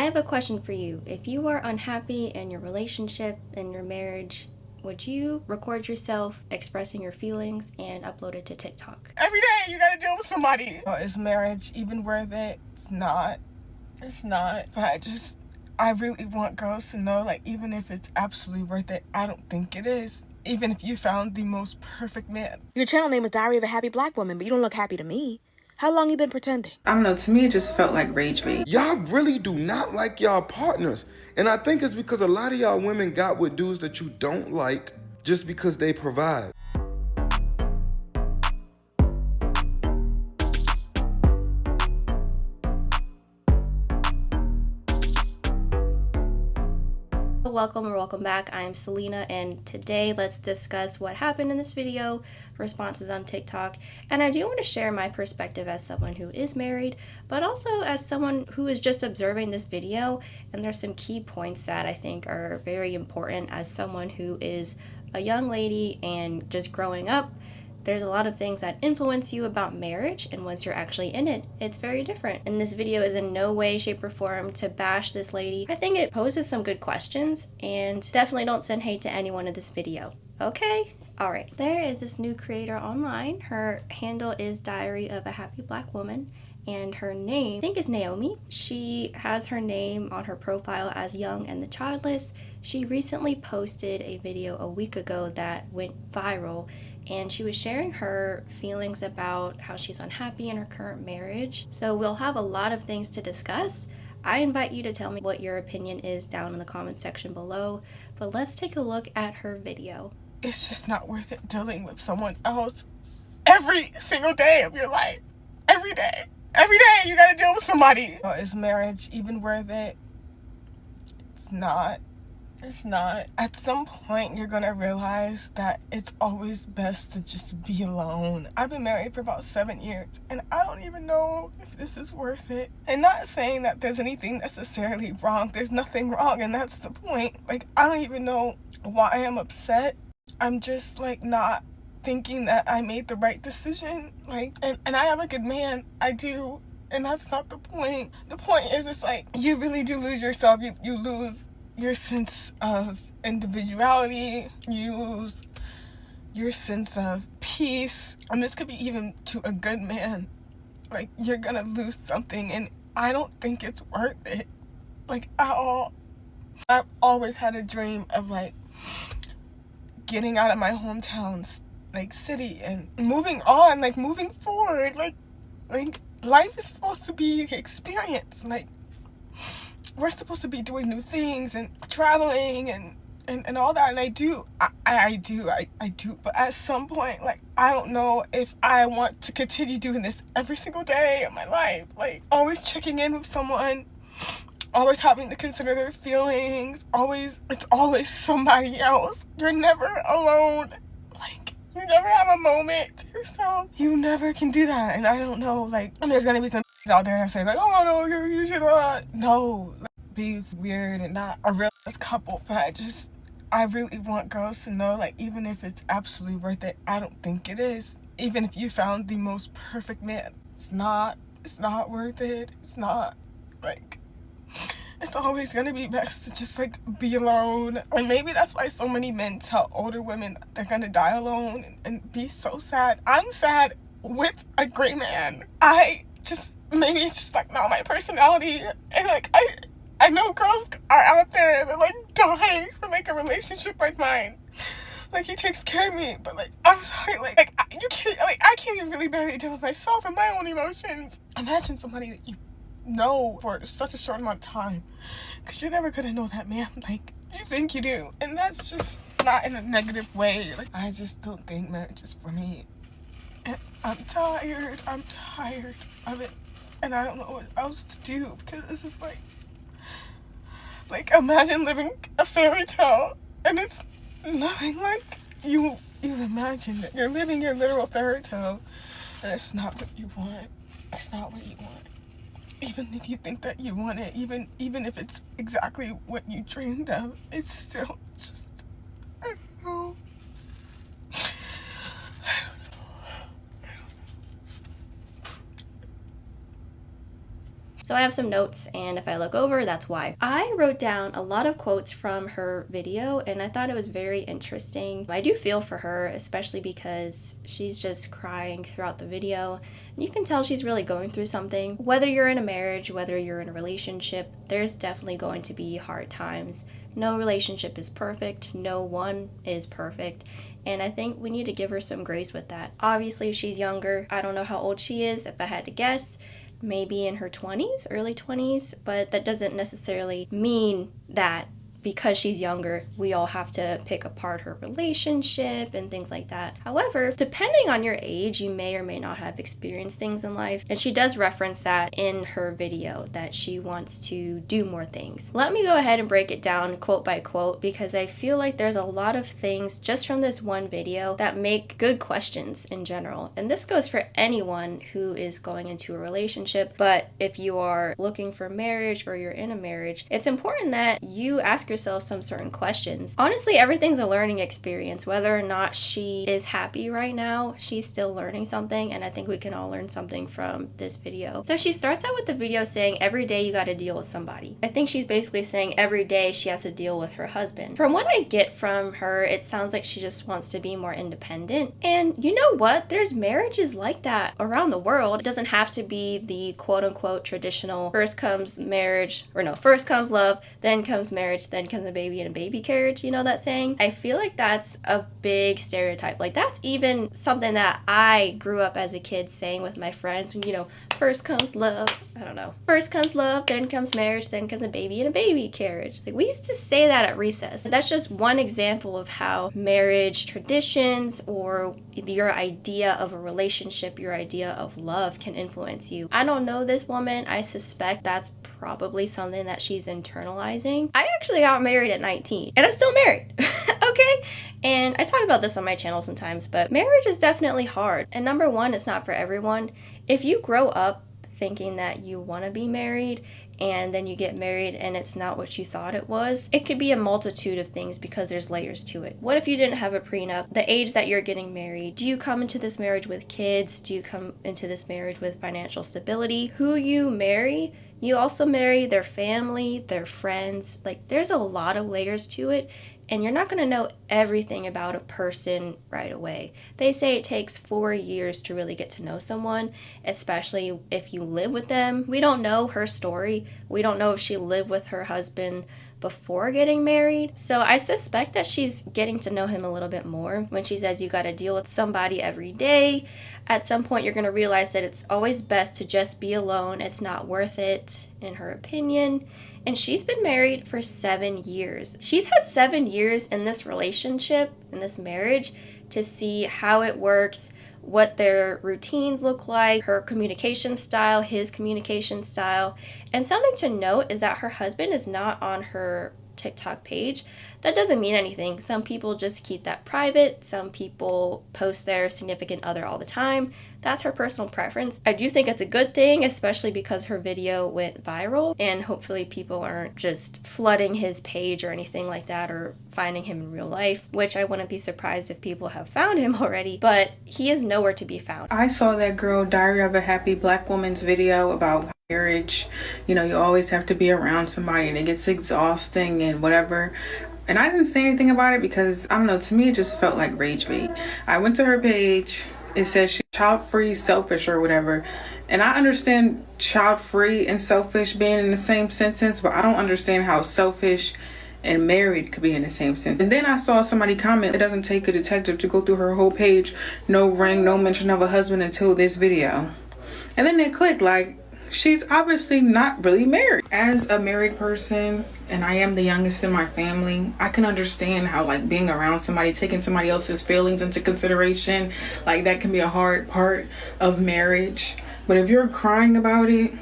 have a question for you. If you are unhappy in your relationship, in your marriage, would you record yourself expressing your feelings and upload it to TikTok? Every day you gotta deal with somebody. Is marriage even worth it? It's not. It's not. But I really want girls to know, like, even if it's absolutely worth it, I don't think it is. Even if you found the most perfect man. Your channel name is Diary of a Happy Black Woman, but you don't look happy to me. How long you been pretending? I don't know, to me it just felt like rage bait. Y'all really do not like y'all partners. And I think it's because a lot of y'all women got with dudes that you don't like just because they provide. Welcome or welcome back. I'm Selena, and today let's discuss what happened in this video, responses on TikTok, and I do want to share my perspective as someone who is married, but also as someone who is just observing this video, and there's some key points that I think are very important as someone who is a young lady and just growing up. There's a lot of things that influence you about marriage, and once you're actually in it, it's very different. And this video is in no way, shape, or form to bash this lady. I think it poses some good questions, and definitely don't send hate to anyone in this video. Okay? Alright. There is this new creator online. Her handle is Diary of a Happy Black Woman, and her name, I think, is Naomi. She has her name on her profile as Young and the Childless. She recently posted a video a week ago that went viral, and she was sharing her feelings about how she's unhappy in her current marriage. So we'll have a lot of things to discuss. I invite you to tell me what your opinion is down in the comment section below, but let's take a look at her video. It's just not worth it dealing with someone else every single day of your life. Every day. Every day you gotta deal with somebody. Is marriage even worth it? It's not. It's not. At some point, you're gonna realize that it's always best to just be alone. I've been married for about 7 years, and I don't even know if this is worth it. And not saying that there's anything necessarily wrong. There's nothing wrong, and that's the point. Like, I don't even know why I'm upset. I'm just, like, not thinking that I made the right decision. Like, and I have a good man. I do. And that's not the point. The point is, it's like, you really do lose yourself. You lose your sense of individuality, you lose your sense of peace, and this could be even to a good man. Like, you're gonna lose something, and I don't think it's worth it, like, at all. I've always had a dream of, like, getting out of my hometown, like, city, and moving on, like, moving forward, like life is supposed to be experience, like, we're supposed to be doing new things and traveling and all that, and I do, but at some point, like, I don't know if I want to continue doing this every single day of my life, like, always checking in with someone, always having to consider their feelings, it's always somebody else. You're never alone. Like, you never have a moment to yourself. You never can do that, and I don't know, like, and there's gonna be some out there that say, like, oh no, you should not. No, like, be weird and not a real couple, but I really want girls to know, like, even if it's absolutely worth it, I don't think it is. Even if you found the most perfect man, it's not worth it. It's not. Like, it's always gonna be best to just, like, be alone. And maybe that's why so many men tell older women they're gonna die alone and be so sad. I'm sad with a great man. Maybe it's just, like, not my personality, and, like, I know girls are out there and they're, like, dying for, like, a relationship like mine. Like, he takes care of me, but, like, I'm sorry, like, I can't even really barely deal with myself and my own emotions. Imagine somebody that you know for such a short amount of time, because you're never gonna know that man like you think you do, and that's just not in a negative way. Like, I just don't think marriage is for me, and I'm tired of it, and I don't know what else to do, because this is like imagine living a fairy tale, and it's nothing like you imagine it. You're living your literal fairy tale, and it's not what you want. It's not what you want. Even if you think that you want it, even if it's exactly what you dreamed of, it's still just, I don't know. So I have some notes, and if I look over, that's why. I wrote down a lot of quotes from her video, and I thought it was very interesting. I do feel for her, especially because she's just crying throughout the video. You can tell she's really going through something. Whether you're in a marriage, whether you're in a relationship, there's definitely going to be hard times. No relationship is perfect. No one is perfect. And I think we need to give her some grace with that. Obviously, she's younger. I don't know how old she is. If I had to guess, maybe in her 20s, early 20s. But that doesn't necessarily mean that because she's younger, we all have to pick apart her relationship and things like that. However, depending on your age, you may or may not have experienced things in life. And she does reference that in her video, that she wants to do more things. Let me go ahead and break it down quote by quote, because I feel like there's a lot of things just from this one video that make good questions in general. And this goes for anyone who is going into a relationship. But if you are looking for marriage or you're in a marriage, it's important that you ask yourself some certain questions. Honestly, everything's a learning experience. Whether or not she is happy right now, she's still learning something, and I think we can all learn something from this video. So she starts out with the video saying every day you got to deal with somebody. I think she's basically saying every day she has to deal with her husband. From what I get from her, it sounds like she just wants to be more independent. And you know what? There's marriages like that around the world. It doesn't have to be the quote-unquote traditional first comes marriage, or no, first comes love, then comes marriage, then comes a baby in a baby carriage, you know that saying? I feel like that's a big stereotype. Like, that's even something that I grew up as a kid saying with my friends, you know, first comes love, I don't know, first comes love, then comes marriage, then comes a baby in a baby carriage. Like, we used to say that at recess. That's just one example of how marriage traditions or your idea of a relationship, your idea of love can influence you. I don't know this woman. I suspect that's probably something that she's internalizing. I actually got married at 19 and I'm still married. Okay? And I talk about this on my channel sometimes, but marriage is definitely hard. And number one, it's not for everyone. If you grow up thinking that you want to be married and then you get married and it's not what you thought it was, it could be a multitude of things because there's layers to it. What if you didn't have a prenup? The age that you're getting married, do you come into this marriage with kids? Do you come into this marriage with financial stability? Who you marry, you also marry their family, their friends. Like, there's a lot of layers to it, and you're not going to know everything about a person right away. They say it takes 4 years to really get to know someone, especially if you live with them. We don't know her story. We don't know if she lived with her husband before getting married. So I suspect that she's getting to know him a little bit more. When she says you got to deal with somebody every day, at some point you're going to realize that it's always best to just be alone. It's not worth it, in her opinion. And she's been married for 7 years. She's had 7 years in this relationship, in this marriage, to see how it works, what their routines look like, her communication style, his communication style. And something to note is that her husband is not on her TikTok page. That doesn't mean anything. Some people just keep that private. Some people post their significant other all the time. That's her personal preference. I do think it's a good thing, especially because her video went viral, and hopefully people aren't just flooding his page or anything like that, or finding him in real life, which I wouldn't be surprised if people have found him already, but he is nowhere to be found. I saw that girl Diary of a Happy Black Woman's video about marriage. You know, you always have to be around somebody and it gets exhausting and whatever. And I didn't say anything about it because, I don't know, to me it just felt like rage bait. I went to her page. It says she's child-free, selfish, or whatever. And I understand child-free and selfish being in the same sentence, but I don't understand how selfish and married could be in the same sentence. And then I saw somebody comment, it doesn't take a detective to go through her whole page, no ring, no mention of a husband until this video. And then they click like, she's obviously not really married. As a married person, and I am the youngest in my family, I can understand how like being around somebody, taking somebody else's feelings into consideration, like that can be a hard part of marriage. But if you're crying about it,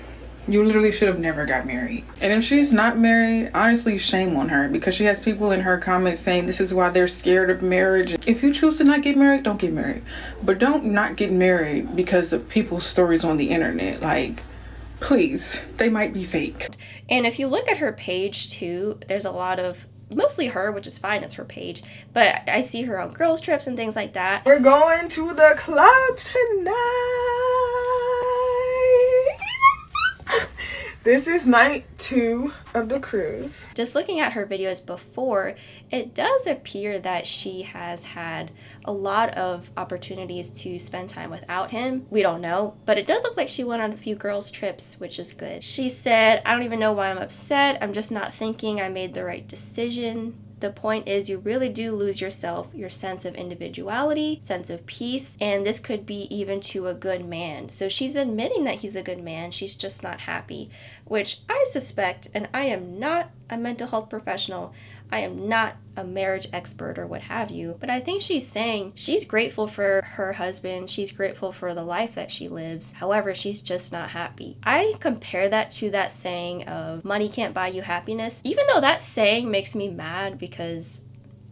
you literally should have never got married. And if she's not married, honestly, shame on her, because she has people in her comments saying this is why they're scared of marriage. If you choose to not get married, don't get married. But don't not get married because of people's stories on the internet. Like, please, they might be fake. And if you look at her page too, there's a lot of, mostly her, which is fine, it's her page, but I see her on girls trips and things like that. We're going to the club tonight. This is night 2 of the cruise. Just looking at her videos before, it does appear that she has had a lot of opportunities to spend time without him. We don't know, but it does look like she went on a few girls' trips, which is good. She said, "I don't even know why I'm upset. I'm just not thinking I made the right decision. The point is you really do lose yourself, your sense of individuality, sense of peace, and this could be even to a good man." So she's admitting that he's a good man, she's just not happy, which I suspect, and I am not a mental health professional, I am not a marriage expert or what have you, but I think she's saying she's grateful for her husband, she's grateful for the life that she lives, however, she's just not happy. I compare that to that saying of money can't buy you happiness, even though that saying makes me mad because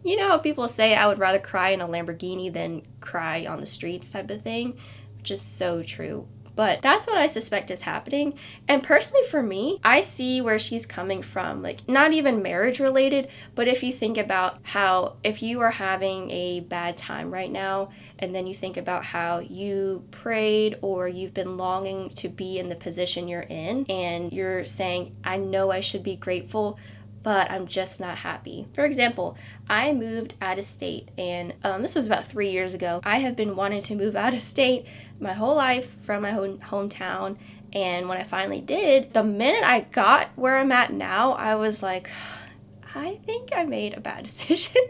you know how people say I would rather cry in a Lamborghini than cry on the streets type of thing, which is so true. But that's what I suspect is happening. And personally for me, I see where she's coming from. Like, not even marriage related, but if you think about how if you are having a bad time right now, and then you think about how you prayed or you've been longing to be in the position you're in, and you're saying, I know I should be grateful, but I'm just not happy. For example, I moved out of state, and this was about 3 years ago. I have been wanting to move out of state my whole life from my hometown, and when I finally did, the minute I got where I'm at now, I was like, I think I made a bad decision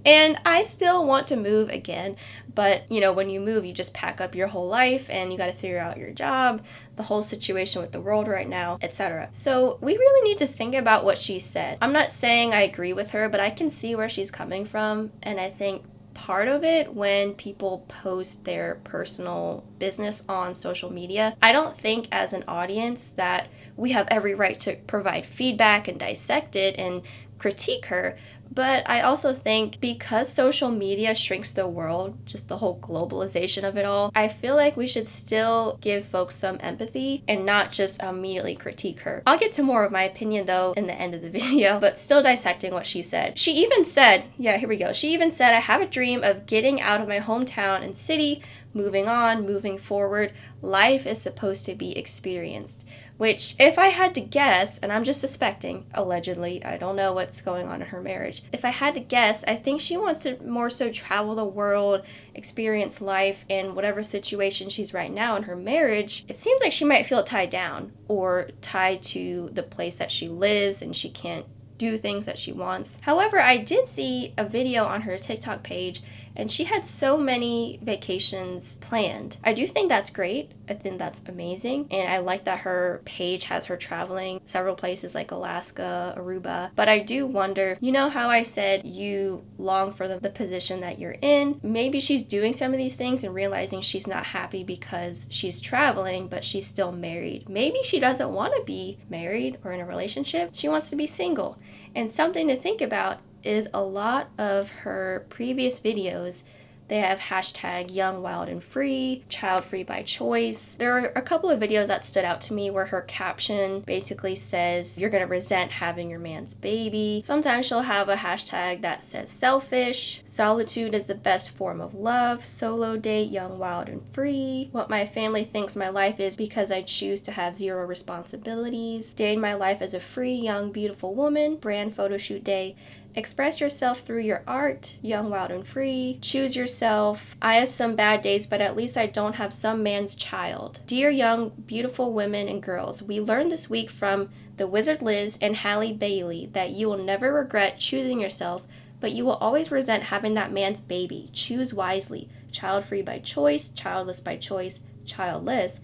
and I still want to move again. But, you know, when you move, you just pack up your whole life and you got to figure out your job, the whole situation with the world right now, etc. So we really need to think about what she said. I'm not saying I agree with her, but I can see where she's coming from. And I think part of it when people post their personal business on social media, I don't think as an audience that we have every right to provide feedback and dissect it and critique her. But I also think because social media shrinks the world, just the whole globalization of it all, I feel like we should still give folks some empathy and not just immediately critique her. I'll get to more of my opinion though in the end of the video, but still dissecting what she said. She even said, yeah, here we go. She even said, I have a dream of getting out of my hometown and city, moving on, moving forward. Life is supposed to be experienced. Which, if I had to guess, and I'm just suspecting, allegedly, I don't know what's going on in her marriage. If I had to guess, I think she wants to more so travel the world, experience life, and whatever situation she's right now in her marriage, it seems like she might feel tied down or tied to the place that she lives and she can't do things that she wants. However, I did see a video on her TikTok page and she had so many vacations planned. I do think that's great. I think that's amazing. And I like that her page has her traveling several places like Alaska, Aruba. But I do wonder, you know how I said you long for the position that you're in? Maybe she's doing some of these things and realizing she's not happy because she's traveling, but she's still married. Maybe she doesn't want to be married or in a relationship. She wants to be single. And something to think about is a lot of her previous videos, they have hashtag young, wild, and free, child free by choice. There are a couple of videos that stood out to me where her caption basically says, you're gonna resent having your man's baby. Sometimes she'll have a hashtag that says selfish, solitude is the best form of love, solo date, young, wild, and free, what my family thinks my life is because I choose to have zero responsibilities, dating my life as a free, young, beautiful woman, brand photo shoot day, express yourself through your art, young, wild, and free. Choose yourself. I have some bad days, but at least I don't have some man's child. Dear young, beautiful women and girls, we learned this week from the Wizard Liz and Halle Bailey that you will never regret choosing yourself, but you will always resent having that man's baby. Choose wisely. Child-free by choice, childless by choice, childless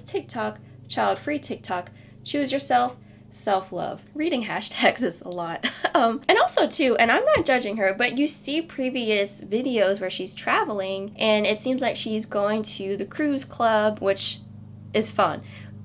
TikTok, child-free TikTok. Choose yourself. Self-love. Reading hashtags is a lot. And also too, and I'm not judging her, but you see previous videos where she's traveling and it seems like she's going to the cruise club, which is fun.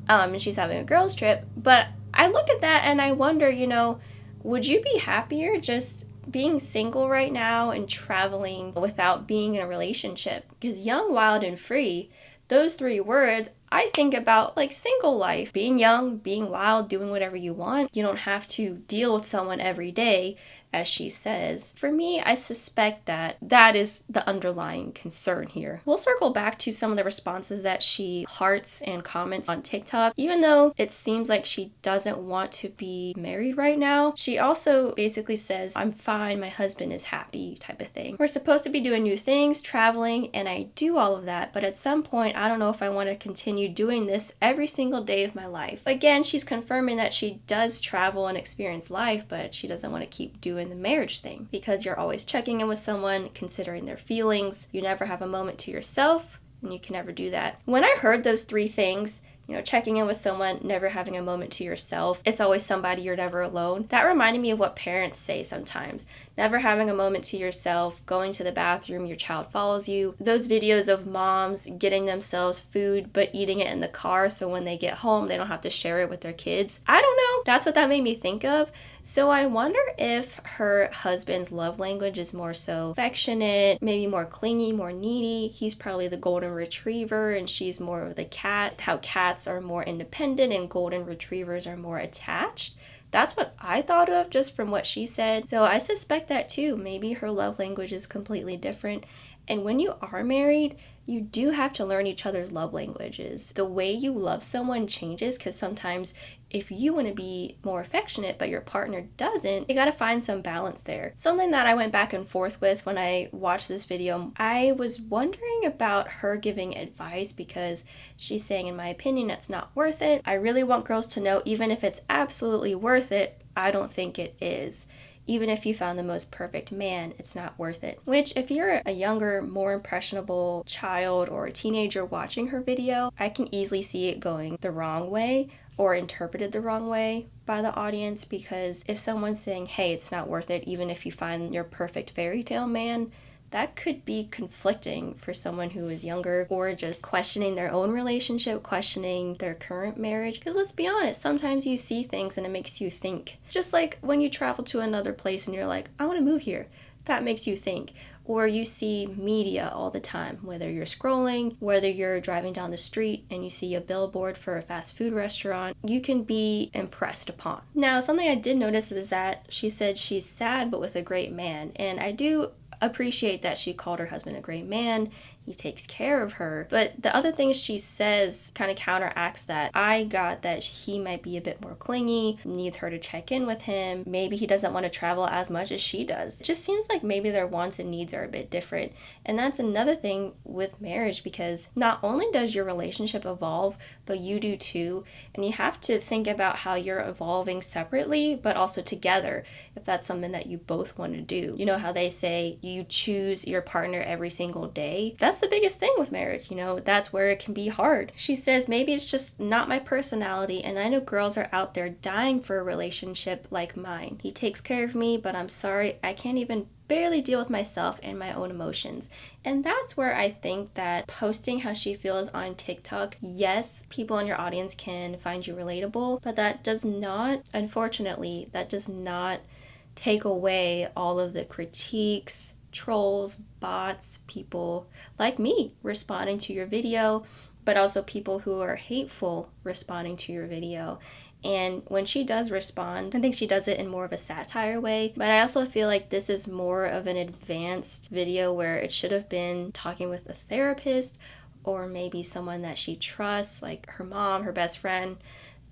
And she's having a girls trip. But I look at that and I wonder, you know, would you be happier just being single right now and traveling without being in a relationship? Because young, wild, and free, those three words, I think about like single life, being young, being wild, doing whatever you want. You don't have to deal with someone every day, as she says. For me, I suspect that that is the underlying concern here. We'll circle back to some of the responses that she hearts and comments on TikTok. Even though it seems like she doesn't want to be married right now, she also basically says, I'm fine, my husband is happy, type of thing. We're supposed to be doing new things, traveling, and I do all of that, but at some point, I don't know if I want to continue doing this every single day of my life. Again, she's confirming that she does travel and experience life, but she doesn't want to keep doing the marriage thing, because you're always checking in with someone, considering their feelings. You never have a moment to yourself, and you can never do that. When I heard those three things, checking in with someone, never having a moment to yourself, it's always somebody, you're never alone, that reminded me of what parents say sometimes. Never having a moment to yourself, going to the bathroom, your child follows you. Those videos of moms getting themselves food but eating it in the car so when they get home they don't have to share it with their kids. I don't know, that's what that made me think of. So I wonder if her husband's love language is more so affectionate, maybe more clingy, more needy. He's probably the golden retriever and she's more of the cat. How cats are more independent and golden retrievers are more attached. That's what I thought of just from what she said. So I suspect that too. Maybe her love language is completely different. And when you are married, you do have to learn each other's love languages. The way you love someone changes, because sometimes if you want to be more affectionate but your partner doesn't, you got to find some balance there. Something that I went back and forth with when I watched this video, I was wondering about her giving advice, because she's saying, in my opinion, it's not worth it. I really want girls to know, even if it's absolutely worth it, I don't think it is. Even if you found the most perfect man, it's not worth it. Which, if you're a younger, more impressionable child or a teenager watching her video, I can easily see it going the wrong way or interpreted the wrong way by the audience, because if someone's saying, hey, it's not worth it, even if you find your perfect fairy tale man, that could be conflicting for someone who is younger or just questioning their own relationship, questioning their current marriage. Because let's be honest, sometimes you see things and it makes you think. Just like when you travel to another place and you're like, I want to move here. That makes you think. Or you see media all the time, whether you're scrolling, whether you're driving down the street and you see a billboard for a fast food restaurant, you can be impressed upon. Now, something I did notice is that she said she's sad but with a great man. And I do appreciate that she called her husband a great man. He takes care of her. But the other things she says kind of counteracts that. I got that he might be a bit more clingy, needs her to check in with him. Maybe he doesn't want to travel as much as she does. It just seems like maybe their wants and needs are a bit different. And that's another thing with marriage, because not only does your relationship evolve, but you do too. And you have to think about how you're evolving separately, but also together, if that's something that you both want to do. You know how they say you choose your partner every single day? That's the biggest thing with marriage, that's where it can be hard. She says, maybe it's just not my personality, and I know girls are out there dying for a relationship like mine. He takes care of me, but I'm sorry, I can't even barely deal with myself and my own emotions. And that's where I think that posting how she feels on TikTok, yes, people in your audience can find you relatable, but that does not, unfortunately, take away all of the critiques, trolls, bots, people like me responding to your video, but also people who are hateful responding to your video. And when she does respond, I think she does it in more of a satire way, but I also feel like this is more of an advanced video where it should have been talking with a therapist or maybe someone that she trusts, like her mom, her best friend,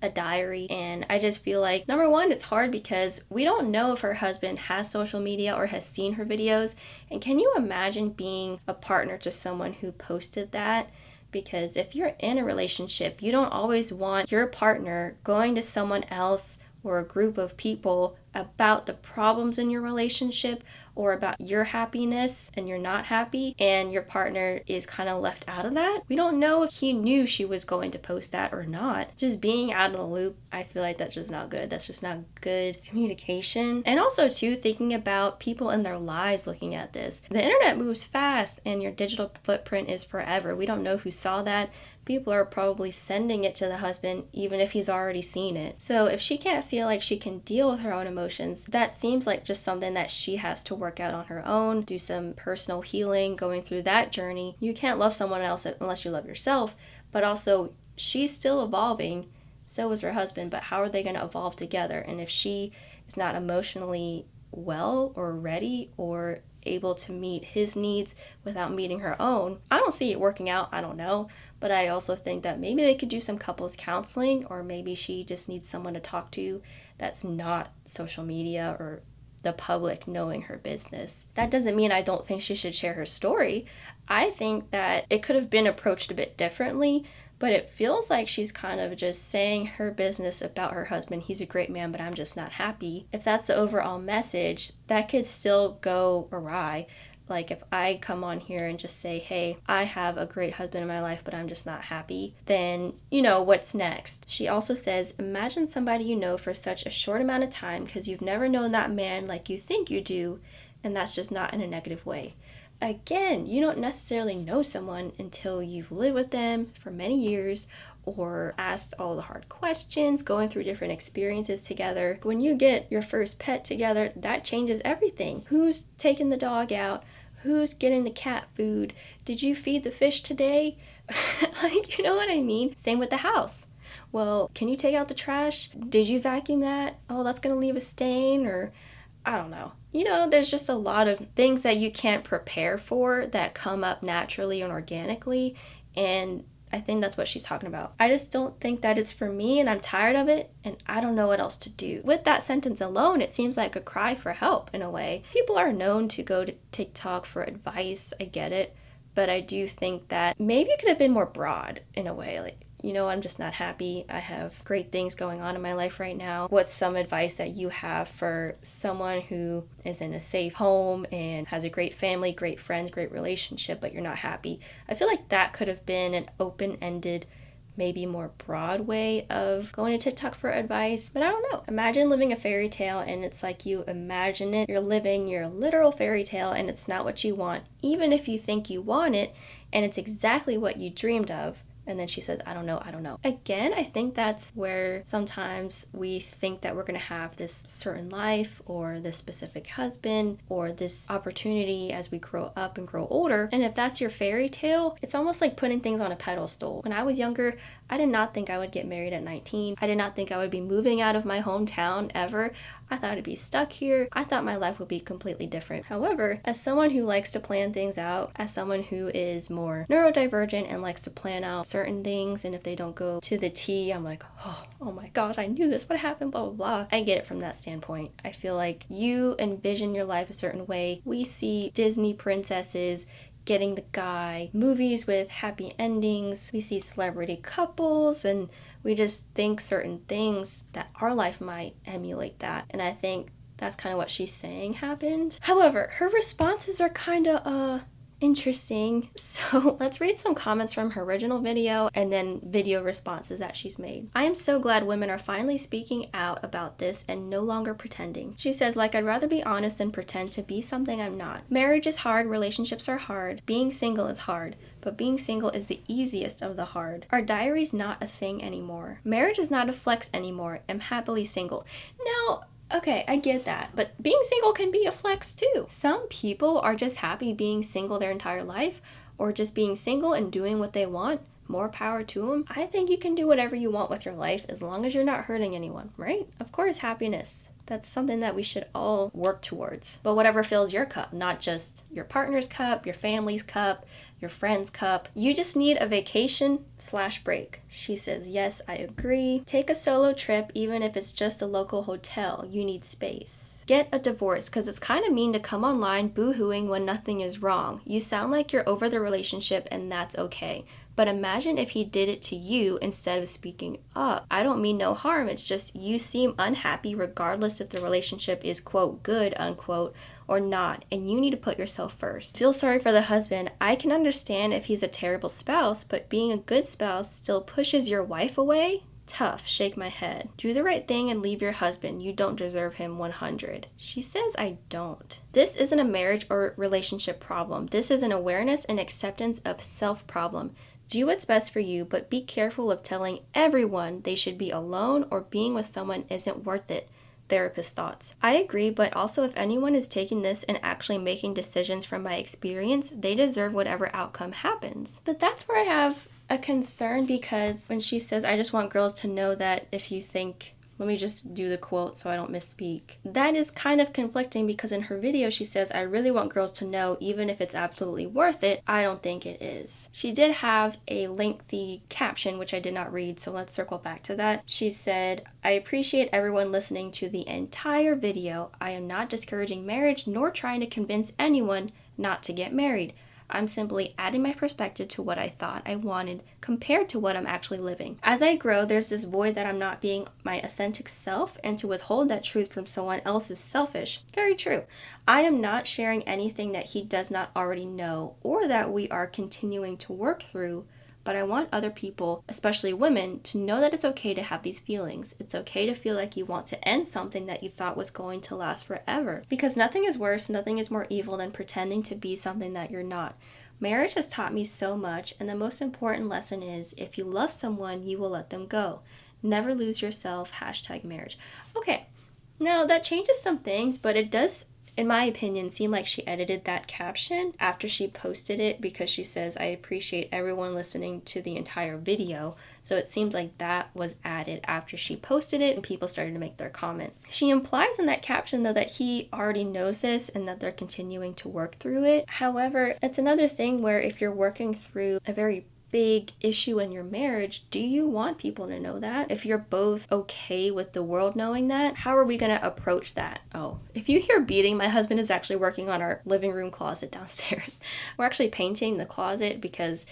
a diary. And I just feel like, number one, it's hard because we don't know if her husband has social media or has seen her videos. And can you imagine being a partner to someone who posted that? Because if you're in a relationship, you don't always want your partner going to someone else or a group of people about the problems in your relationship or about your happiness and you're not happy and your partner is kind of left out of that. We don't know if he knew she was going to post that or not. Just being out of the loop, I feel like that's just not good. That's just not good communication. And also too, thinking about people in their lives looking at this. The internet moves fast and your digital footprint is forever. We don't know who saw that. People are probably sending it to the husband even if he's already seen it. So if she can't feel like she can deal with her own emotions, that seems like just something that she has to work out on her own, do some personal healing, going through that journey. You can't love someone else unless you love yourself, but also she's still evolving, so is her husband, but how are they going to evolve together? And if she is not emotionally well or ready or able to meet his needs without meeting her own, I don't see it working out. I don't know. But I also think that maybe they could do some couples counseling, or maybe she just needs someone to talk to that's not social media or the public knowing her business. That doesn't mean I don't think she should share her story. I think that it could have been approached a bit differently, but it feels like she's kind of just saying her business about her husband. He's a great man, but I'm just not happy. If that's the overall message, that could still go awry. Like if I come on here and just say, hey, I have a great husband in my life, but I'm just not happy, then, what's next? She also says, imagine somebody you know for such a short amount of time because you've never known that man like you think you do, and that's just not in a negative way. Again, you don't necessarily know someone until you've lived with them for many years or asked all the hard questions, going through different experiences together. When you get your first pet together, that changes everything. Who's taking the dog out? Who's getting the cat food? Did you feed the fish today? You know what I mean? Same with the house. Well, can you take out the trash? Did you vacuum that? Oh, that's gonna leave a stain, or I don't know. There's just a lot of things that you can't prepare for that come up naturally and organically, and I think that's what she's talking about. I just don't think that it's for me, and I'm tired of it, and I don't know what else to do. With that sentence alone, it seems like a cry for help in a way. People are known to go to TikTok for advice, I get it, but I do think that maybe it could have been more broad in a way. Like, I'm just not happy. I have great things going on in my life right now. What's some advice that you have for someone who is in a safe home and has a great family, great friends, great relationship, but you're not happy? I feel like that could have been an open-ended, maybe more broad way of going to TikTok for advice, but I don't know. Imagine living a fairy tale and it's like you imagine it. You're living your literal fairy tale and it's not what you want, even if you think you want it and it's exactly what you dreamed of. And then she says, I don't know. Again, I think that's where sometimes we think that we're going to have this certain life or this specific husband or this opportunity as we grow up and grow older. And if that's your fairy tale, it's almost like putting things on a pedestal. When I was younger, I did not think I would get married at 19. I did not think I would be moving out of my hometown ever. I thought I'd be stuck here. I thought my life would be completely different. However, as someone who likes to plan things out, as someone who is more neurodivergent and likes to plan out certain things, and if they don't go to the T, I'm like, oh my gosh, I knew this would happen, blah, blah, blah. I get it from that standpoint. I feel like you envision your life a certain way. We see Disney princesses getting the guy, movies with happy endings. We see celebrity couples, and we just think certain things that our life might emulate that. And I think that's kind of what she's saying happened. However, her responses are kind of interesting. So let's read some comments from her original video and then video responses that she's made. I am so glad women are finally speaking out about this and no longer pretending. She says, I'd rather be honest than pretend to be something I'm not. Marriage is hard, relationships are hard, being single is hard, but being single is the easiest of the hard. Our diary's not a thing anymore. Marriage is not a flex anymore. I'm happily single. Now, okay, I get that, but being single can be a flex too. Some people are just happy being single their entire life, or just being single and doing what they want. More power to them. I think you can do whatever you want with your life as long as you're not hurting anyone, right? Of course, happiness. That's something that we should all work towards. But whatever fills your cup, not just your partner's cup, your family's cup, your friend's cup. You just need a vacation/break. She says, yes, I agree. Take a solo trip, even if it's just a local hotel. You need space. Get a divorce, because it's kind of mean to come online boo-hooing when nothing is wrong. You sound like you're over the relationship and that's okay. But imagine if he did it to you instead of speaking up. I don't mean no harm. It's just you seem unhappy regardless if the relationship is, quote, good, unquote, or not. And you need to put yourself first. Feel sorry for the husband. I can understand if he's a terrible spouse, but being a good spouse still pushes your wife away? Tough. Shake my head. Do the right thing and leave your husband. You don't deserve him 100. She says I don't. This isn't a marriage or relationship problem. This is an awareness and acceptance of self problem. Do what's best for you, but be careful of telling everyone they should be alone or being with someone isn't worth it. Therapist thoughts. I agree, but also if anyone is taking this and actually making decisions from my experience, they deserve whatever outcome happens. But that's where I have a concern because when she says, I just want girls to know that if you think, let me just do the quote so I don't misspeak. That is kind of conflicting because in her video she says, I really want girls to know even if it's absolutely worth it, I don't think it is. She did have a lengthy caption which I did not read, so let's circle back to that. She said, I appreciate everyone listening to the entire video. I am not discouraging marriage nor trying to convince anyone not to get married. I'm simply adding my perspective to what I thought I wanted compared to what I'm actually living. As I grow, there's this void that I'm not being my authentic self, and to withhold that truth from someone else is selfish. Very true. I am not sharing anything that he does not already know or that we are continuing to work through, but I want other people, especially women, to know that it's okay to have these feelings. It's okay to feel like you want to end something that you thought was going to last forever. Because nothing is worse, nothing is more evil than pretending to be something that you're not. Marriage has taught me so much, and the most important lesson is, if you love someone, you will let them go. Never lose yourself, #marriage. Okay, now that changes some things, but it does, in my opinion, seem like she edited that caption after she posted it because she says, I appreciate everyone listening to the entire video. So it seems like that was added after she posted it and people started to make their comments. She implies in that caption, though, that he already knows this and that they're continuing to work through it. However, it's another thing where if you're working through a very big issue in your marriage, do you want people to know that? If you're both okay with the world knowing that, how are we going to approach that? Oh, if you hear beating, my husband is actually working on our living room closet downstairs. We're actually painting the closet because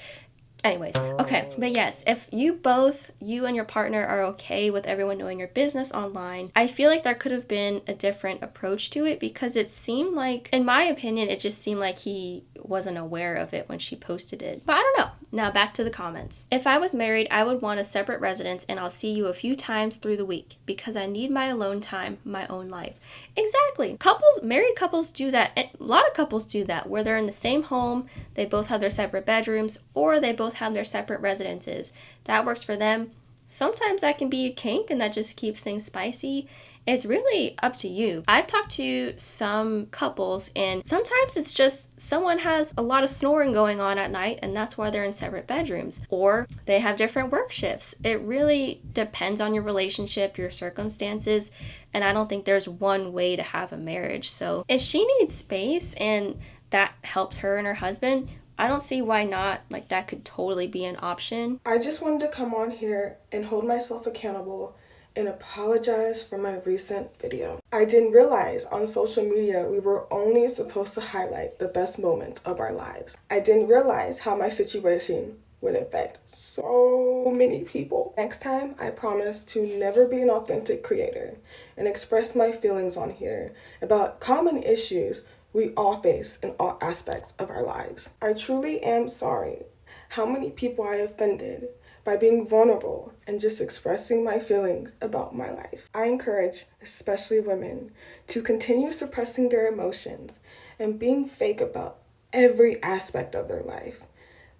anyways, okay, but yes, if you and your partner are okay with everyone knowing your business online, I feel like there could have been a different approach to it because it seemed like, in my opinion, it just seemed like he wasn't aware of it when she posted it. But I don't know. Now back to the comments. If I was married, I would want a separate residence and I'll see you a few times through the week because I need my alone time, my own life. Exactly. Married couples do that. A lot of couples do that where they're in the same home, they both have their separate bedrooms, or they both have their separate residences. That works for them. Sometimes that can be a kink and that just keeps things spicy. It's really up to you. I've talked to some couples and sometimes it's just someone has a lot of snoring going on at night and that's why they're in separate bedrooms, or they have different work shifts. It really depends on your relationship, your circumstances, and I don't think there's one way to have a marriage. So if she needs space and that helps her and her husband, I don't see why not. Like, that could totally be an option. I just wanted to come on here and hold myself accountable and apologize for my recent video. I didn't realize on social media we were only supposed to highlight the best moments of our lives. I didn't realize how my situation would affect so many people. Next time, I promise to never be an authentic creator and express my feelings on here about common issues we all face in all aspects of our lives. I truly am sorry how many people I offended by being vulnerable and just expressing my feelings about my life. I encourage, especially women, to continue suppressing their emotions and being fake about every aspect of their life,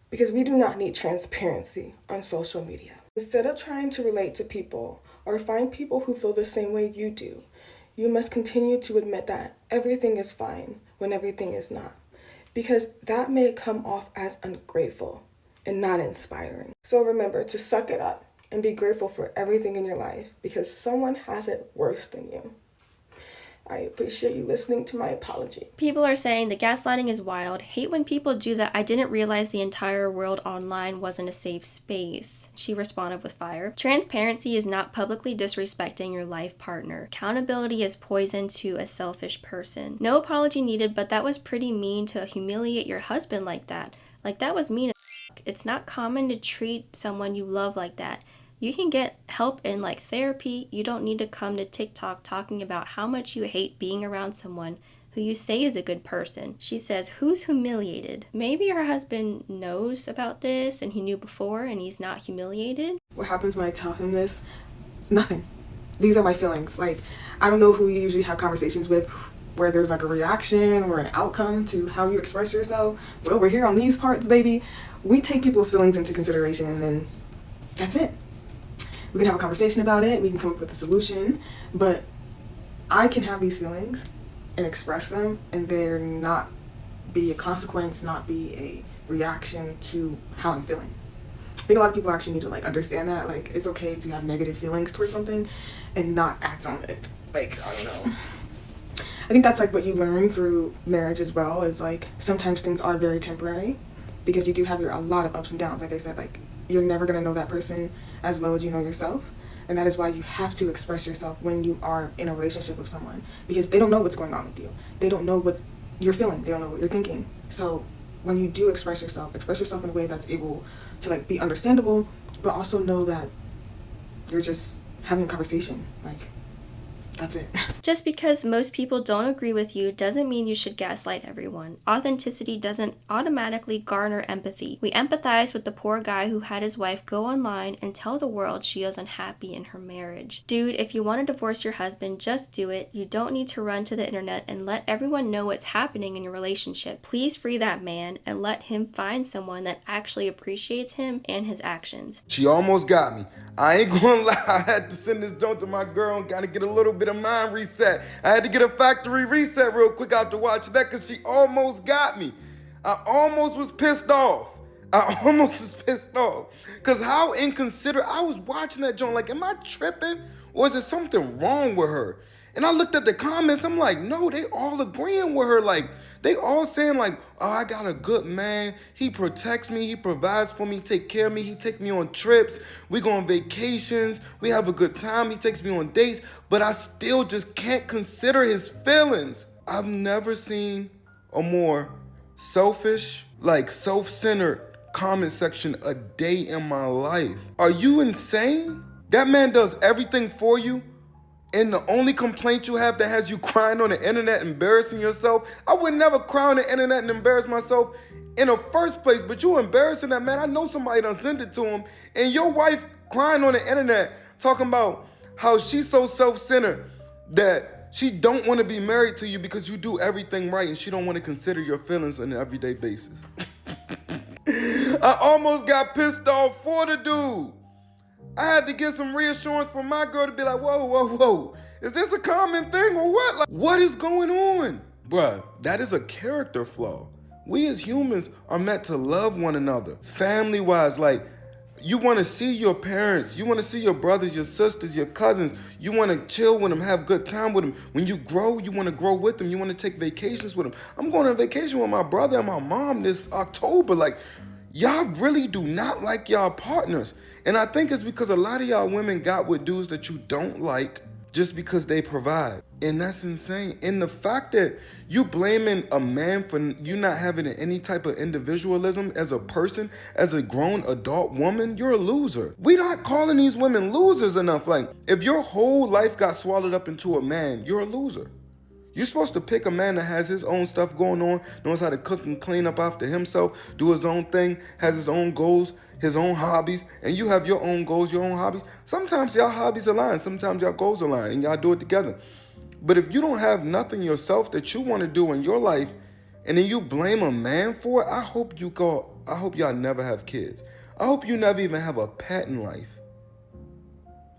because we do not need transparency on social media. Instead of trying to relate to people or find people who feel the same way you do, you must continue to admit that everything is fine when everything is not, because that may come off as ungrateful and not inspiring. So remember to suck it up and be grateful for everything in your life because someone has it worse than you. I appreciate you listening to my apology. People are saying the gaslighting is wild. Hate when people do that. I didn't realize the entire world online wasn't a safe space. She responded with fire. Transparency is not publicly disrespecting your life partner. Accountability is poison to a selfish person. No apology needed, but that was pretty mean to humiliate your husband like that. Like, that was mean as fuck. It's not common to treat someone you love like that. You can get help in like therapy. You don't need to come to TikTok talking about how much you hate being around someone who you say is a good person. She says, who's humiliated? Maybe her husband knows about this and he knew before and he's not humiliated. What happens when I tell him this? Nothing. These are my feelings. Like, I don't know who you usually have conversations with where there's like a reaction or an outcome to how you express yourself. But over here on these parts, baby, we take people's feelings into consideration and then that's it. We can have a conversation about it, we can come up with a solution, but I can have these feelings and express them and there not be a consequence, not be a reaction to how I'm feeling. think a lot of people actually need to like understand that, like, it's okay to have negative feelings towards something and not act on it. Like, I don't know. I think that's like what you learn through marriage as well, is like sometimes things are very temporary, because you do have a lot of ups and downs. Like I said, like, you're never gonna know that person as well as you know yourself. And that is why you have to express yourself when you are in a relationship with someone, because they don't know what's going on with you. They don't know what you're feeling. They don't know what you're thinking. So when you do express yourself in a way that's able to like be understandable, but also know that you're just having a conversation. Like, that's it. Just because most people don't agree with you doesn't mean you should gaslight everyone. Authenticity doesn't automatically garner empathy. We empathize with the poor guy who had his wife go online and tell the world she is unhappy in her marriage. Dude, if you want to divorce your husband, just do it. You don't need to run to the internet and let everyone know what's happening in your relationship. Please free that man and let him find someone that actually appreciates him and his actions. She almost got me. I ain't gonna lie, I had to send this joint to my girl and gotta get a little bit of mind reset. I had to get a factory reset real quick after watching that, because she almost got me. I almost was pissed off. Because how inconsiderate, I was watching that joint like, am I tripping? Or is there something wrong with her? And I looked at the comments, I'm like, no, they all agreeing with her. Like, they all saying like, oh, I got a good man. He protects me, he provides for me, take care of me. He take me on trips, we go on vacations, we have a good time. He takes me on dates, but I still just can't consider his feelings. I've never seen a more selfish, like self-centered comment section a day in my life. Are you insane? That man does everything for you, and the only complaint you have that has you crying on the internet, embarrassing yourself. I would never cry on the internet and embarrass myself in the first place, but you embarrassing that man. I know somebody done sent it to him, and your wife crying on the internet talking about how she's so self-centered that she don't want to be married to you because you do everything right, and she don't want to consider your feelings on an everyday basis. I almost got pissed off for the dude. I had to get some reassurance from my girl to be like, whoa. Is this a common thing or what? Like, what is going on? Bruh, that is a character flaw. We as humans are meant to love one another. Family-wise, like, you want to see your parents. You want to see your brothers, your sisters, your cousins. You want to chill with them, have good time with them. When you grow, you want to grow with them. You want to take vacations with them. I'm going on vacation with my brother and my mom this October. Like, y'all really do not like y'all partners. And I think it's because a lot of y'all women got with dudes that you don't like just because they provide. And that's insane. And the fact that you blaming a man for you not having any type of individualism as a person, as a grown adult woman, you're a loser. We not calling these women losers enough. Like, if your whole life got swallowed up into a man, you're a loser. You're supposed to pick a man that has his own stuff going on, knows how to cook and clean up after himself, do his own thing, has his own goals, his own hobbies, and you have your own goals, your own hobbies. Sometimes y'all hobbies align, sometimes y'all goals align, and y'all do it together. But if you don't have nothing yourself that you want to do in your life, and then you blame a man for it, I hope y'all never have kids. I hope you never even have a pet in life.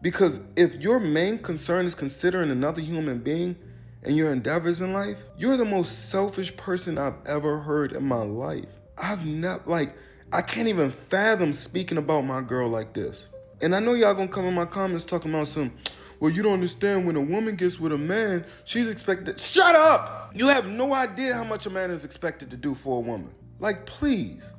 Because if your main concern is considering another human being and your endeavors in life, you're the most selfish person I've ever heard in my life. I can't even fathom speaking about my girl like this. And I know y'all gonna come in my comments talking about well, you don't understand, when a woman gets with a man, she's expected. Shut up! You have no idea how much a man is expected to do for a woman. Like, please,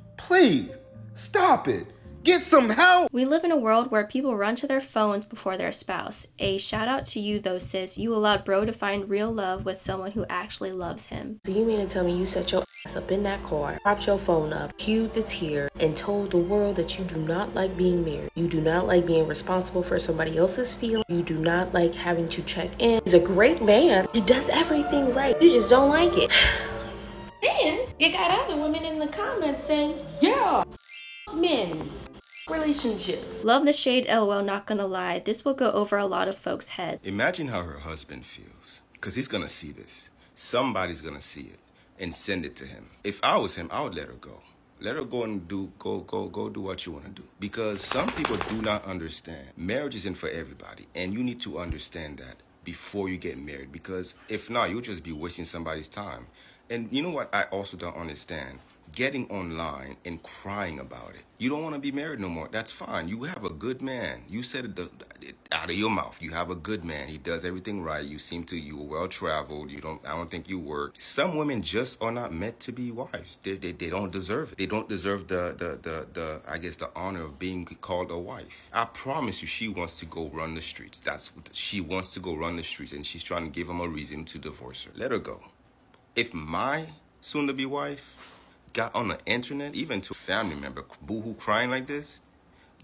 stop it. Get some help! We live in a world where people run to their phones before their spouse. A shout out to you though, sis. You allowed bro to find real love with someone who actually loves him. So you mean to tell me you set your ass up in that car, propped your phone up, cued the tear, and told the world that you do not like being married. You do not like being responsible for somebody else's feelings. You do not like having to check in. He's a great man. He does everything right. You just don't like it. Then you got other women in the comments saying, yeah, men. Relationships. Love the shade, LOL, not gonna lie. This will go over a lot of folks' head. Imagine how her husband feels, because he's gonna see this. Somebody's gonna see it and send it to him. If I was him, I would let her go. Let her go and go do what you want to do. Because some people do not understand. Marriage isn't for everybody, and you need to understand that before you get married, because if not, you'll just be wasting somebody's time. And you know what I also don't understand? getting online and crying about it. You don't want to be married no more. That's fine. You have a good man. You said it out of your mouth. You have a good man. He does everything right. You're well traveled. I don't think you work. Some women just are not meant to be wives. They don't deserve it. They don't deserve the I guess the honor of being called a wife. I promise you, she wants to go run the streets. She wants to go run the streets, and she's trying to give him a reason to divorce her. Let her go. If my soon-to-be wife got on the internet, even to a family member, boo-hoo crying like this,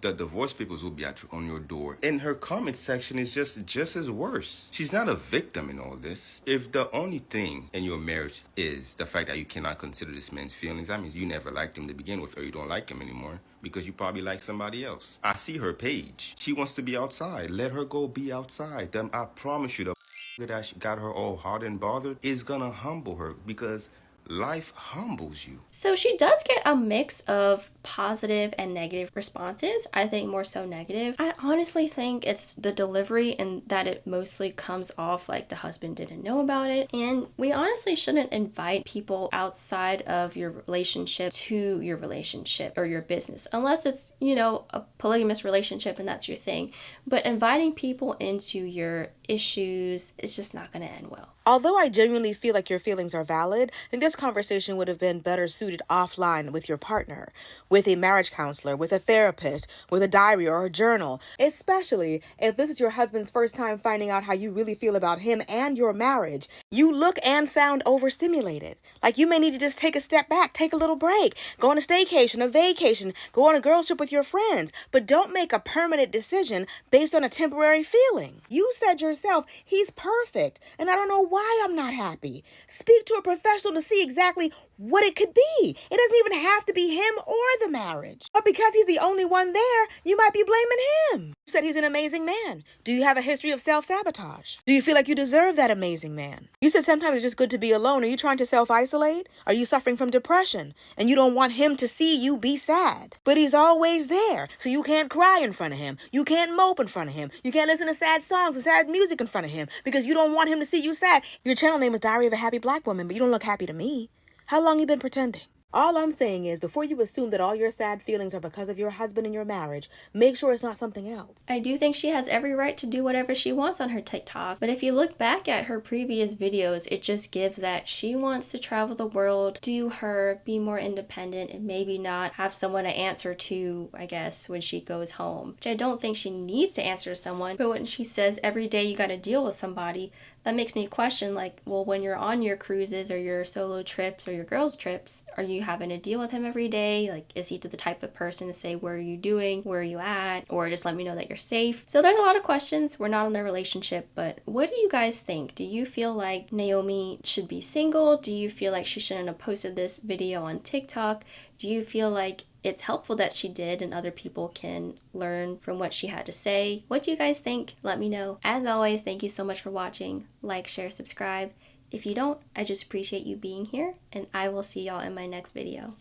the divorce papers will be on your door. And her comment section is just as worse. She's not a victim in all this. If the only thing in your marriage is the fact that you cannot consider this man's feelings, that means you never liked him to begin with, or you don't like him anymore because you probably like somebody else. I see her page. She wants to be outside. Let her go be outside. I promise you, the that got her all hot and bothered is gonna humble her, because life humbles you. So she does get a mix of positive and negative responses. I think more so negative. I honestly think it's the delivery, and that it mostly comes off like the husband didn't know about it. And we honestly shouldn't invite people outside of your relationship to your relationship or your business, unless it's, a polygamous relationship and that's your thing. But inviting people into your issues is just not going to end well. Although I genuinely feel like your feelings are valid, then this conversation would have been better suited offline with your partner, with a marriage counselor, with a therapist, with a diary or a journal, especially if this is your husband's first time finding out how you really feel about him and your marriage. You look and sound overstimulated. Like you may need to just take a step back, take a little break, go on a staycation, a vacation, go on a girls trip with your friends, but don't make a permanent decision based on a temporary feeling. You said yourself, he's perfect, and I don't know why I'm not happy. Speak to a professional to see exactly what it could be. It doesn't even have to be him or the marriage. But because he's the only one there, you might be blaming him. You said he's an amazing man. Do you have a history of self-sabotage? Do you feel like you deserve that amazing man? You said sometimes it's just good to be alone. Are you trying to self-isolate? Are you suffering from depression and you don't want him to see you be sad? But he's always there, so you can't cry in front of him. You can't mope in front of him. You can't listen to sad songs and sad music in front of him because you don't want him to see you sad. Your channel name is Diary of a Happy Black Woman, but you don't look happy to me. How long you been pretending? All I'm saying is, before you assume that all your sad feelings are because of your husband and your marriage, make sure it's not something else. I do think she has every right to do whatever she wants on her TikTok, but if you look back at her previous videos, it just gives that she wants to travel the world, do her, be more independent, and maybe not have someone to answer to, I guess, when she goes home. Which I don't think she needs to answer to someone, but when she says every day you gotta deal with somebody, that makes me question, like, well, when you're on your cruises or your solo trips or your girls trips, are you having to deal with him every day? Like, is he the type of person to say, what are you doing? Where are you at? Or just let me know that you're safe? So there's a lot of questions. We're not in their relationship, but what do you guys think? Do you feel like Naomi should be single? Do you feel like she shouldn't have posted this video on TikTok? Do you feel like it's helpful that she did and other people can learn from what she had to say? What do you guys think? Let me know. As always, thank you so much for watching. Like, share, subscribe. If you don't, I just appreciate you being here, and I will see y'all in my next video.